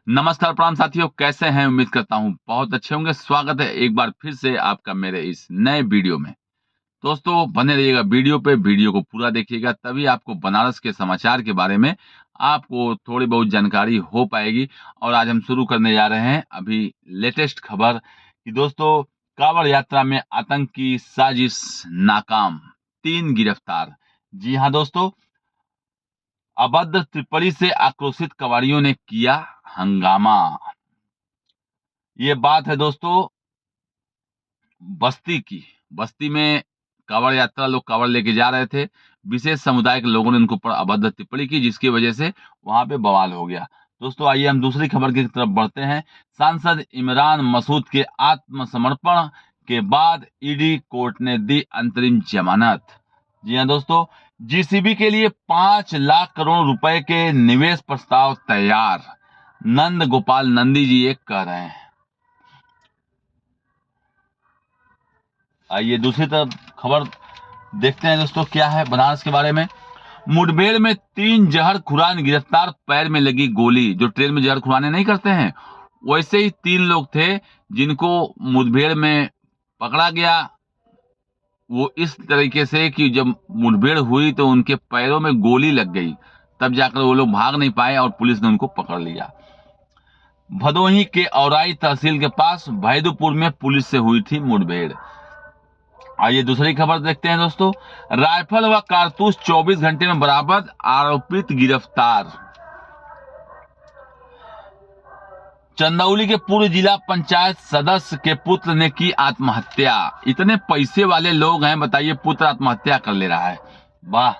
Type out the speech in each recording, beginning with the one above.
नमस्कार प्रणाम साथियों, कैसे हैं? उम्मीद करता हूँ बहुत अच्छे होंगे। स्वागत है एक बार फिर से आपका मेरे इस नए वीडियो में। दोस्तों बने रहिएगा वीडियो पे, वीडियो को पूरा देखिएगा, तभी आपको बनारस के समाचार के बारे में आपको थोड़ी बहुत जानकारी हो पाएगी। और आज हम शुरू करने जा रहे हैं अभी लेटेस्ट खबर कि दोस्तों कांवड़ यात्रा में आतंकी साजिश नाकाम, 3 गिरफ्तार। जी हाँ दोस्तों, अभद्र टिप्पणी से आक्रोशित कबाड़ियों ने किया हंगामा। ये बात है दोस्तों बस्ती की। बस्ती में कांवड़ यात्रा, लोग कांवड़ लेके जा रहे थे। विशेष समुदाय के लोगों ने उनके ऊपर अभद्र टिप्पणी की, जिसकी वजह से वहां पे बवाल हो गया। दोस्तों आइए हम दूसरी खबर की तरफ बढ़ते हैं। सांसद इमरान मसूद के आत्मसमर्पण के बाद ईडी कोर्ट ने दी अंतरिम जमानत। जी हाँ दोस्तों, जीसीबी के लिए 5 लाख करोड़ रुपए के निवेश प्रस्ताव तैयार, नंद गोपाल नंदी जी ये कह रहे हैं। आइए दूसरी तरफ खबर देखते हैं दोस्तों, क्या है बनारस के बारे में। मुठभेड़ में 3 जहर खुरान गिरफ्तार, पैर में लगी गोली। जो ट्रेन में जहर खुराने नहीं करते हैं, वैसे ही 3 लोग थे जिनको मुठभेड़ में पकड़ा गया। वो इस तरीके से कि जब मुठभेड़ हुई तो उनके पैरों में गोली लग गई, तब जाकर वो लोग भाग नहीं पाए और पुलिस ने उनको पकड़ लिया। भदोही के औराई तहसील के पास भैदुपुर में पुलिस से हुई थी मुठभेड़। आइए दूसरी खबर देखते हैं दोस्तों। राइफल व कारतूस 24 घंटे में बरामद, आरोपित गिरफ्तार। चंदौली के पूर्व जिला पंचायत सदस्य के पुत्र ने की आत्महत्या। इतने पैसे वाले लोग हैं, बताइए, पुत्र आत्महत्या कर ले रहा है। वाह।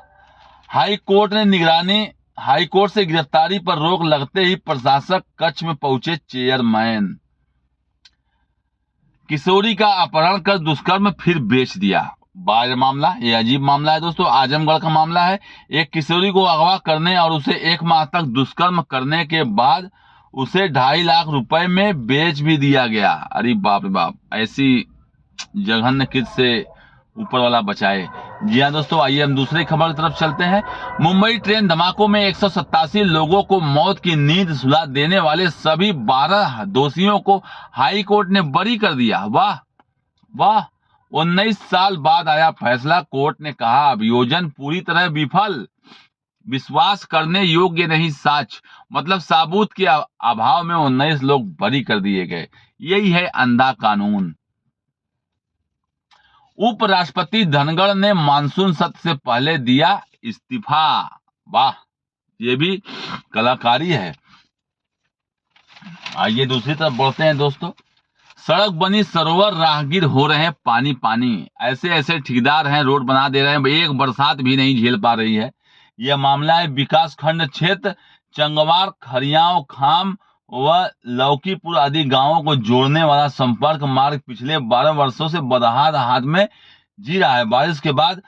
हाई कोर्ट ने निगरानी, हाई कोर्ट से गिरफ्तारी पर रोक लगते ही प्रशासक कक्ष में पहुंचे चेयरमैन। किशोरी का अपहरण कर दुष्कर्म फिर बेच दिया। बार मामला, ये अजीब मामला है दोस्तों, आजमगढ़ का मामला है। एक किशोरी को अगवा करने और उसे 1 माह तक दुष्कर्म करने के बाद उसे 2.5 लाख रुपए में बेच भी दिया गया। अरे बाप रे बाप, ऐसी जघन्य कृत्य से ऊपर वाला बचाए। जी हाँ दोस्तों, आइए हम दूसरी खबर की तरफ चलते हैं। मुंबई ट्रेन धमाकों में 187 लोगों को मौत की नींद सुला देने वाले सभी 12 दोषियों को हाई कोर्ट ने बरी कर दिया। वाह वाह। 19 साल बाद आया फैसला। कोर्ट ने कहा अभियोजन पूरी तरह विफल, विश्वास करने योग्य नहीं साक्ष्य। मतलब सबूत के अभाव में 19 लोग बरी कर दिए गए। यही है अंधा कानून। उपराष्ट्रपति धनखड़ ने मानसून सत्र से पहले दिया इस्तीफा। वाह, ये भी कलाकारी है। आइए दूसरी तरफ बढ़ते हैं दोस्तों। सड़क बनी सरोवर, राहगीर हो रहे हैं पानी पानी। ऐसे ऐसे ठेकेदार हैं, रोड बना दे रहे हैं, एक बरसात भी नहीं झेल पा रही है। यह मामला है विकास खंड क्षेत्र चंगवार, खरियाव, खाम व लौकीपुर आदि गांवों को जोड़ने वाला संपर्क मार्ग पिछले 12 वर्षों से बदहाल हाथ में जी रहा है। बारिश के बाद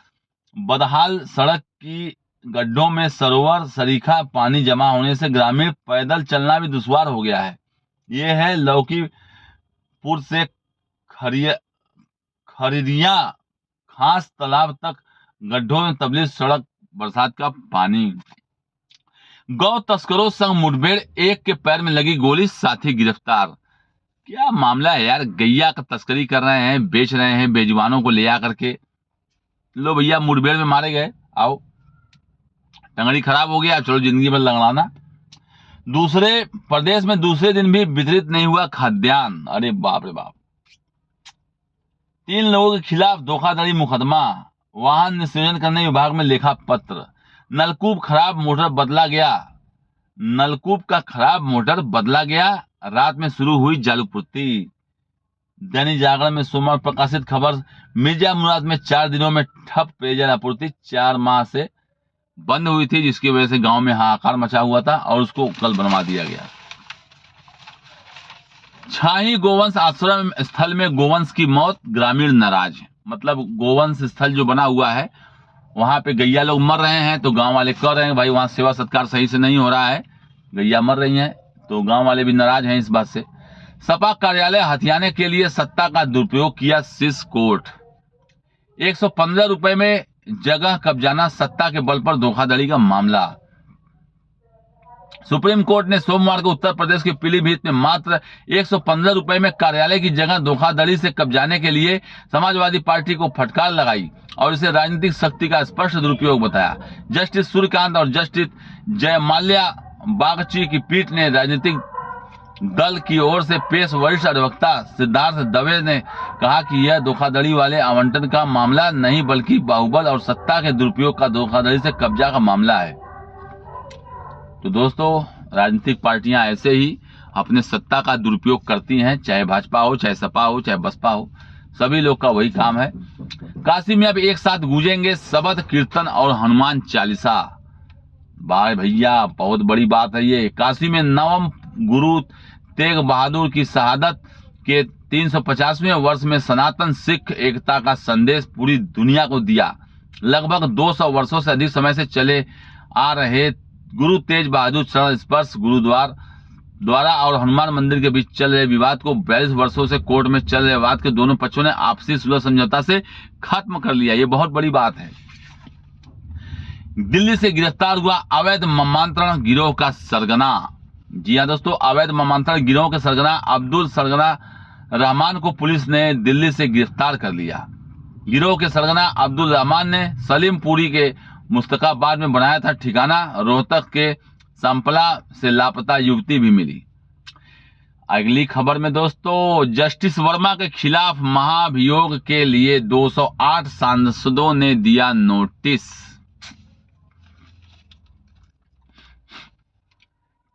बदहाल सड़क की गड्ढों में सरोवर सरीखा पानी जमा होने से ग्रामीण पैदल चलना भी दुश्वार हो गया है। ये है लौकीपुर से खरिया खास तालाब तक गड्ढों में तबलीग सड़क, बरसात का पानी। गौ तस्करों संग मुठभेड़, एक के पैर में लगी गोली, साथी गिरफ्तार। क्या मामला है यार, गैया का तस्करी कर रहे हैं, बेच रहे हैं बेजुबानों को ले आकर के। लो भैया, मुठभेड़ में मारे गए, आओ, टंगड़ी खराब हो गया, चलो जिंदगी भर लगड़ाना। दूसरे प्रदेश में दूसरे दिन भी वितरित नहीं हुआ खाद्यान्न। अरे बाप रे बाप। 3 लोगों के खिलाफ धोखाधड़ी मुकदमा, वाहन निष्पादन करने विभाग में लिखा पत्र। नलकूप खराब, मोटर बदला गया। नलकूप का खराब मोटर बदला गया, रात में शुरू हुई जलपूर्ति। दैनिक जागरण में सोमवार प्रकाशित खबर, मिर्जा मुराद में 4 दिनों में ठप पेयजल आपूर्ति। 4 माह से बंद हुई थी, जिसकी वजह से गांव में हाहाकार मचा हुआ था और उसको कल बनवा दिया गया। छाही गोवंश आश्रम स्थल में गोवंश की मौत, ग्रामीण नाराज। मतलब गोवंश स्थल जो बना हुआ है, वहां पे गैया लोग मर रहे हैं, तो गांव वाले कह रहे हैं भाई वहां सेवा सत्कार सही से नहीं हो रहा है, गैया मर रही हैं, तो गांव वाले भी नाराज हैं इस बात से। सपा कार्यालय हथियाने के लिए सत्ता का दुरुपयोग किया सिस कोर्ट। 115 रुपए में जगह कब्जाना, सत्ता के बल पर धोखाधड़ी का मामला। सुप्रीम कोर्ट ने सोमवार को उत्तर प्रदेश के पीलीभीत में मात्र 115 रुपए में कार्यालय की जगह धोखाधड़ी से कब्जाने के लिए समाजवादी पार्टी को फटकार लगाई और इसे राजनीतिक शक्ति का स्पष्ट दुरुपयोग बताया। जस्टिस सूर्यकांत और जस्टिस जयमाल्या बागची की पीठ ने राजनीतिक दल की ओर से पेश वरिष्ठ अधिवक्ता सिद्धार्थ दवे ने कहा कि यह धोखाधड़ी वाले आवंटन का मामला नहीं बल्कि बाहुबल और सत्ता के दुरुपयोग का धोखाधड़ी से कब्जा का मामला है। तो दोस्तों, राजनीतिक पार्टियां ऐसे ही अपने सत्ता का दुरुपयोग करती हैं, चाहे भाजपा हो, चाहे सपा हो, चाहे बसपा हो, सभी लोग का वही काम है। काशी में अब एक साथ गूंजेंगे शबद कीर्तन और हनुमान चालीसा। भाई भैया, बहुत बड़ी बात है ये। काशी में नवम गुरु तेग बहादुर की शहादत के 350वें वर्ष में सनातन सिख एकता का संदेश पूरी दुनिया को दिया। लगभग 200 वर्षों से अधिक समय से चले आ रहे गुरु तेज बहादुर चरण स्पर्श गुरुद्वारा और हनुमान मंदिर के बीच चल रहे विवाद को 42 वर्षों से कोर्ट में चल रहे विवाद के दोनों पक्षों ने आपसी सुलह समझौता से खत्म कर लिया। ये बहुत बड़ी बात है। दिल्ली से गिरफ्तार हुआ अवैध ममांतरण गिरोह का सरगना। जी हां दोस्तों, अवैध ममांतरण गिरोह के सरगना अब्दुल सरगना रहमान को पुलिस ने दिल्ली से गिरफ्तार कर लिया। गिरोह के सरगना अब्दुल रहमान ने सलीमपुरी के मुस्तकाबाद में बनाया था ठिकाना। रोहतक के संपला से लापता युवती भी मिली। अगली खबर में दोस्तों, जस्टिस वर्मा के खिलाफ महाभियोग के लिए 208 सांसदों ने दिया नोटिस।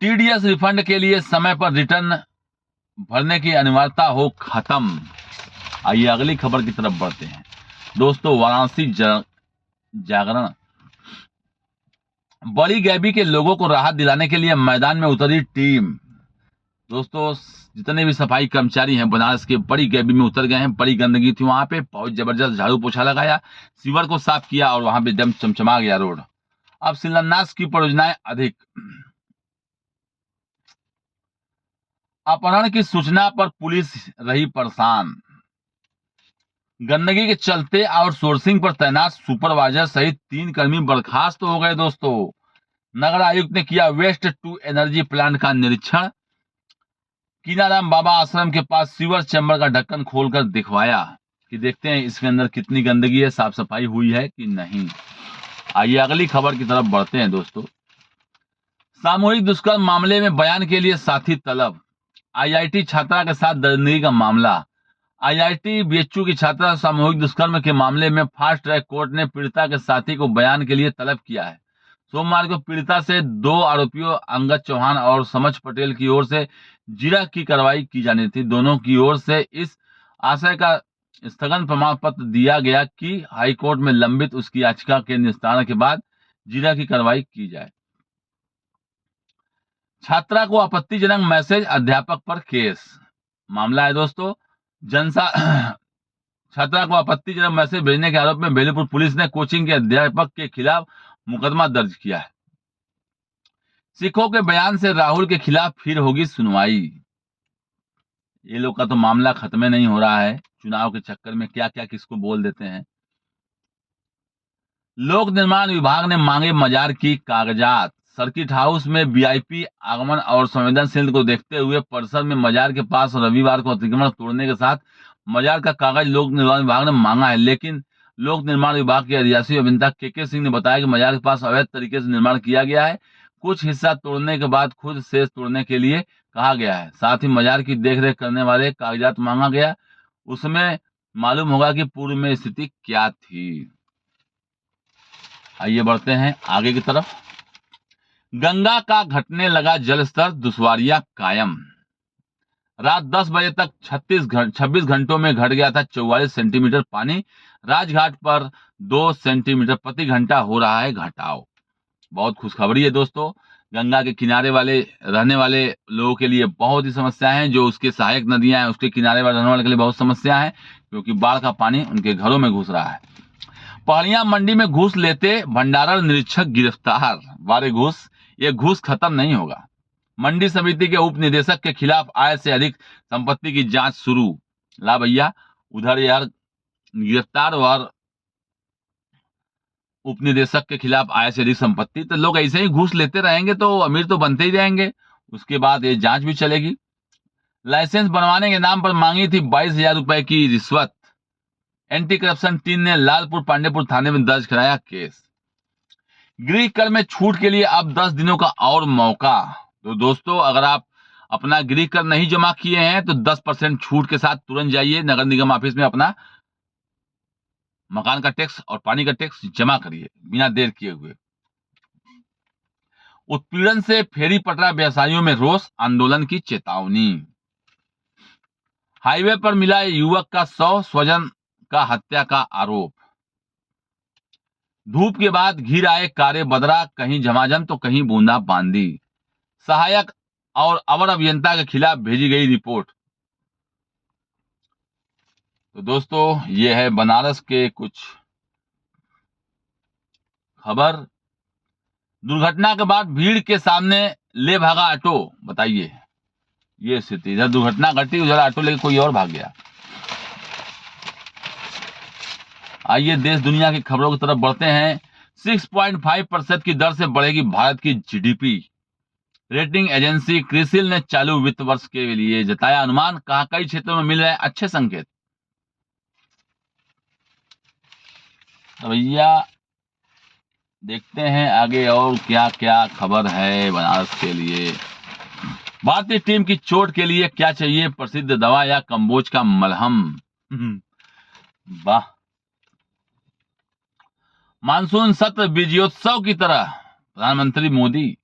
टीडीएस रिफंड के लिए समय पर रिटर्न भरने की अनिवार्यता हो खत्म। आइए अगली खबर की तरफ बढ़ते हैं दोस्तों। वाराणसी जागरण, बड़ी गैबी के लोगों को राहत दिलाने के लिए मैदान में उतरी टीम। दोस्तों, जितने भी सफाई कर्मचारी हैं बनारस के बड़ी गैबी में उतर गए हैं। बड़ी गंदगी थी वहां पे, बहुत जबरदस्त झाड़ू पोछा लगाया, सीवर को साफ किया और वहां पे एकदम चमचमा गया रोड। अब शिलान्यास की परियोजनाएं अधिक। अपहरण की सूचना पर पुलिस रही परेशान। गंदगी के चलते आउटसोर्सिंग पर तैनात सुपरवाइजर सहित 3 कर्मी बर्खास्त हो गए। दोस्तों, नगर आयुक्त ने किया वेस्ट टू एनर्जी प्लांट का निरीक्षण। कीनाराम बाबा आश्रम के पास सीवर चैम्बर का ढक्कन खोलकर दिखवाया कि देखते हैं इसके अंदर कितनी गंदगी है, साफ सफाई हुई है कि नहीं। आइए अगली खबर की तरफ बढ़ते हैं दोस्तों। सामूहिक दुष्कर्म मामले में बयान के लिए साथी तलब। आईआईटी छात्रा के साथ दरिंदगी का मामला। आईआईटी बीएचयू की छात्रा सामूहिक दुष्कर्म के मामले में फास्ट ट्रैक कोर्ट ने पीड़िता के साथी को बयान के लिए तलब किया है। सोमवार को पीड़िता से 2 आरोपियों अंगद चौहान और समझ पटेल की ओर से जिरह की कार्रवाई की जानी थी। दोनों की ओर से इस आशय का स्थगन प्रमाण पत्र दिया गया कि हाईकोर्ट में लंबित उसकी याचिका के निस्तारण के बाद जिरह की कार्रवाई की जाए। छात्रा को आपत्तिजनक मैसेज, अध्यापक पर केस। मामला है दोस्तों, छात्रा को आपत्तिजनक मैसेज भेजने के आरोप में बेलीपुर पुलिस ने कोचिंग के अध्यापक के खिलाफ मुकदमा दर्ज किया है। सिखों के बयान से राहुल के खिलाफ फिर होगी सुनवाई। ये लोग का तो मामला खत्म नहीं हो रहा है। चुनाव के चक्कर में क्या क्या किसको बोल देते हैं। लोक निर्माण विभाग ने मांगे मजार की कागजात। सर्किट हाउस में वीआईपी आगमन और संवेदनशील को देखते हुए परिसर में मजार के पास रविवार को अतिक्रमण तोड़ने के साथ मजार का कागज लोक निर्माण विभाग ने मांगा है। लेकिन लोक निर्माण विभाग के अधिशासी अभियंता के सिंह ने बताया कि मजार के पास अवैध तरीके से निर्माण किया गया है। कुछ हिस्सा तोड़ने के बाद खुद शेष तोड़ने के लिए कहा गया है। साथ ही मजार की देखरेख करने वाले कागजात मांगा गया, उसमें मालूम होगा कि पूर्व में स्थिति क्या थी। आइए बढ़ते हैं आगे की तरफ। गंगा का घटने लगा जलस्तर, दुश्वारियां कायम। रात 10 बजे तक 26 घंटों में घट गया था 44 सेंटीमीटर पानी। राजघाट पर 2 सेंटीमीटर प्रति घंटा हो रहा है घटाव। बहुत खुशखबरी है दोस्तों। गंगा के किनारे वाले रहने वाले लोगों के लिए बहुत ही समस्या है। जो उसके सहायक नदियां हैं उसके किनारे वाले रहने वाले के लिए बहुत समस्या है, क्योंकि बाढ़ का पानी उनके घरों में घुस रहा है। पहाड़ियां मंडी में घूस लेते भंडारण निरीक्षक गिरफ्तार। वारे घूस, ये घूस खत्म नहीं होगा। मंडी समिति के उप निदेशक के खिलाफ आय से अधिक संपत्ति की जांच शुरू। ला भैया, उधर यार गिरफ्तार और उपनिदेशक के खिलाफ आय से अधिक संपत्ति, तो लोग ऐसे ही घूस लेते रहेंगे तो अमीर तो बनते ही रहेंगे। उसके बाद ये जांच भी चलेगी। लाइसेंस बनवाने के नाम पर मांगी थी 22,000 रुपए की रिश्वत। एंटी करप्शन टीम ने लालपुर पांडेपुर थाने में दर्ज कराया केस। गृह कर में छूट के लिए अब 10 दिनों का और मौका। तो दोस्तों, अगर आप अपना गृह कर नहीं जमा किए हैं तो 10% छूट के साथ तुरंत जाइए नगर निगम ऑफिस में, अपना मकान का टैक्स और पानी का टैक्स जमा करिए बिना देर किए हुए। उत्पीड़न से फेरी पटरा व्यवसायियों में रोष, आंदोलन की चेतावनी। हाईवे पर मिला युवक का शव, स्वजन का हत्या का आरोप। धूप के बाद घिर आए कारे बदरा, कहीं झमाझम तो कहीं बूंदा बांदी। सहायक और अवर अभियंता के खिलाफ भेजी गई रिपोर्ट। तो दोस्तों, ये है बनारस के कुछ खबर। दुर्घटना के बाद भीड़ के सामने ले भागा ऑटो। बताइए, ये स्थिति, इधर दुर्घटना घटी, उधर ऑटो लेके कोई और भाग गया। आइए देश दुनिया की खबरों की तरफ बढ़ते हैं। 6.5% की दर से बढ़ेगी भारत की जीडीपी। रेटिंग एजेंसी क्रिसिल ने चालू वित्त वर्ष के लिए जताया अनुमान। कहा कई क्षेत्रों में मिल रहे अच्छे संकेत। तो भैया देखते हैं आगे और क्या क्या खबर है बनारस के लिए। भारतीय टीम की चोट के लिए क्या चाहिए, प्रसिद्ध दवा या कंबोज का मलहम। वाह। मानसून सत्र विजयोत्सव की तरह प्रधानमंत्री मोदी।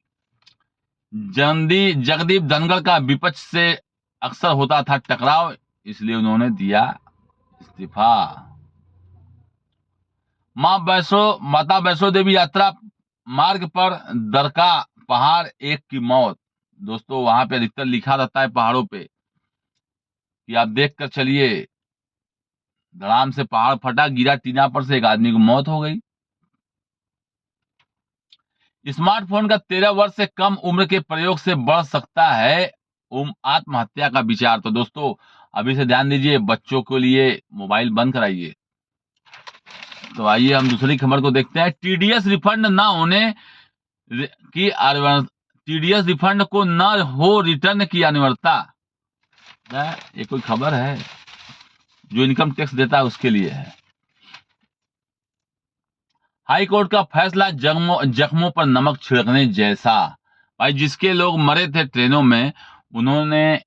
जगदीप धनखड़ का विपक्ष से अक्सर होता था टकराव, इसलिए उन्होंने दिया इस्तीफा। माता वैष्णो देवी यात्रा मार्ग पर दरका पहाड़, एक की मौत। दोस्तों, वहां पे अधिकतर लिखा रहता है पहाड़ों पे कि आप देख कर चलिए। धड़ाम से पहाड़ फटा, गिरा टीना पर से, एक आदमी की मौत हो गई। स्मार्टफोन का 13 वर्ष से कम उम्र के प्रयोग से बढ़ सकता है आत्महत्या का विचार। तो दोस्तों, अभी से ध्यान दीजिए, बच्चों के लिए मोबाइल बंद कराइए। तो आइए हम दूसरी खबर को देखते हैं। टीडीएस रिफंड न होने की टीडीएस रिफंड को न हो रिटर्न की अनिवार्यता। ये कोई खबर है? जो इनकम टैक्स देता है उसके लिए है। हाई कोर्ट का फैसला जख्मों पर नमक छिड़कने जैसा। भाई, जिसके लोग मरे थे ट्रेनों में, उन्होंने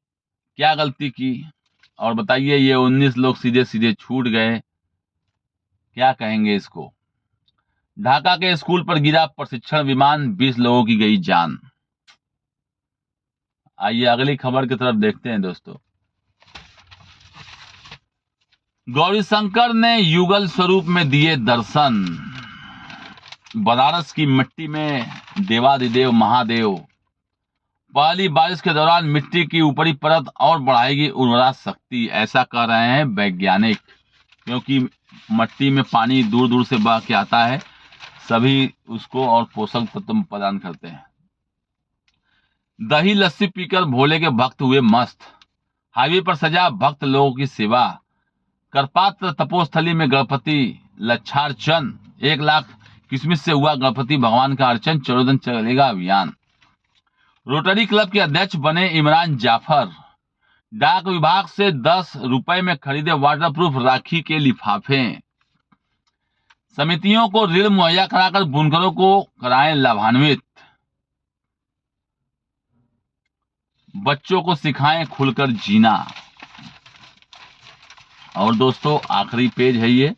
क्या गलती की? और बताइए, ये 19 लोग सीधे सीधे छूट गए। क्या कहेंगे इसको? ढाका के स्कूल पर गिरा प्रशिक्षण विमान, 20 लोगों की गई जान। आइए अगली खबर की तरफ देखते हैं दोस्तों। गौरीशंकर ने युगल स्वरूप में दिए दर्शन। बनारस की मिट्टी में देवादिदेव महादेव। पहली बारिश के दौरान मिट्टी की ऊपरी परत और बढ़ाएगी उर्वरा शक्ति, ऐसा कह रहे हैं वैज्ञानिक। क्योंकि मिट्टी में पानी दूर दूर से बह के आता है, सभी उसको और पोषक तत्व प्रदान करते हैं। दही लस्सी पीकर भोले के भक्त हुए मस्त। हाईवे पर सजा भक्त लोगों की सेवा। करपात्र तपोस्थली में गणपति लक्षार्चन। 1 लाख किसमिस से हुआ गणपति भगवान का अर्चन। 14 दिन चलेगा अभियान। रोटरी क्लब के अध्यक्ष बने इमरान जाफर। डाक विभाग से 10 रुपए में खरीदे वाटरप्रूफ राखी के लिफाफे। समितियों को ऋण मुहैया कराकर बुनकरों को कराएं लाभान्वित। बच्चों को सिखाएं खुलकर जीना। और दोस्तों, आखिरी पेज है ये।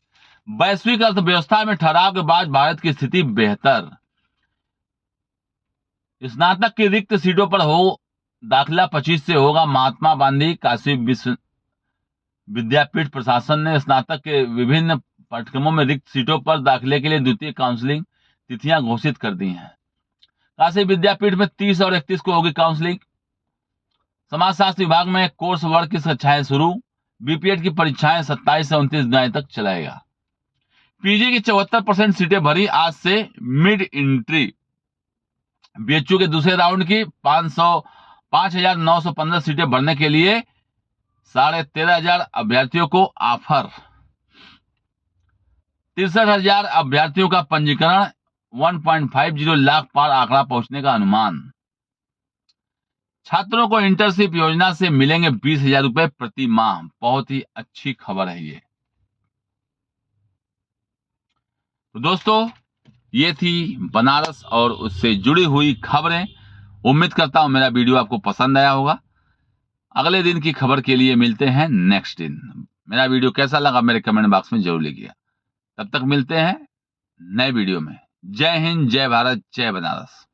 वैश्विक अर्थव्यवस्था में ठहराव के बाद भारत की स्थिति बेहतर। स्नातक की रिक्त सीटों पर हो दाखिला 25 से होगा। महात्मा गांधी काशी विश्व विद्यापीठ प्रशासन ने स्नातक के विभिन्न पाठ्यक्रमों में रिक्त सीटों पर दाखिले के लिए द्वितीय काउंसलिंग तिथियां घोषित कर दी हैं। काशी विद्यापीठ में 30 और 31 को होगी काउंसलिंग। समाजशास्त्र विभाग में कोर्स वर्ग की कक्षाएं शुरू। बीपीएड की परीक्षाएं 27 से 29 जुलाई तक चलाएगा। पीजी की 74% सीटें भरी आज से मिड एंट्री। बीएचयू के दूसरे राउंड की 5,915 सीटें भरने के लिए 13,500 अभ्यर्थियों को ऑफर। 63,000 अभ्यर्थियों का पंजीकरण, 1.50 लाख पार आंकड़ा पहुंचने का अनुमान। छात्रों को इंटर्नशिप योजना से मिलेंगे 20,000 रुपए प्रति माह। बहुत ही अच्छी खबर है ये। तो दोस्तों, ये थी बनारस और उससे जुड़ी हुई खबरें। उम्मीद करता हूं मेरा वीडियो आपको पसंद आया होगा। अगले दिन की खबर के लिए मिलते हैं नेक्स्ट दिन। मेरा वीडियो कैसा लगा मेरे कमेंट बॉक्स में जरूर लिखिएगा। तब तक मिलते हैं नए वीडियो में। जय हिंद, जय भारत, जय बनारस।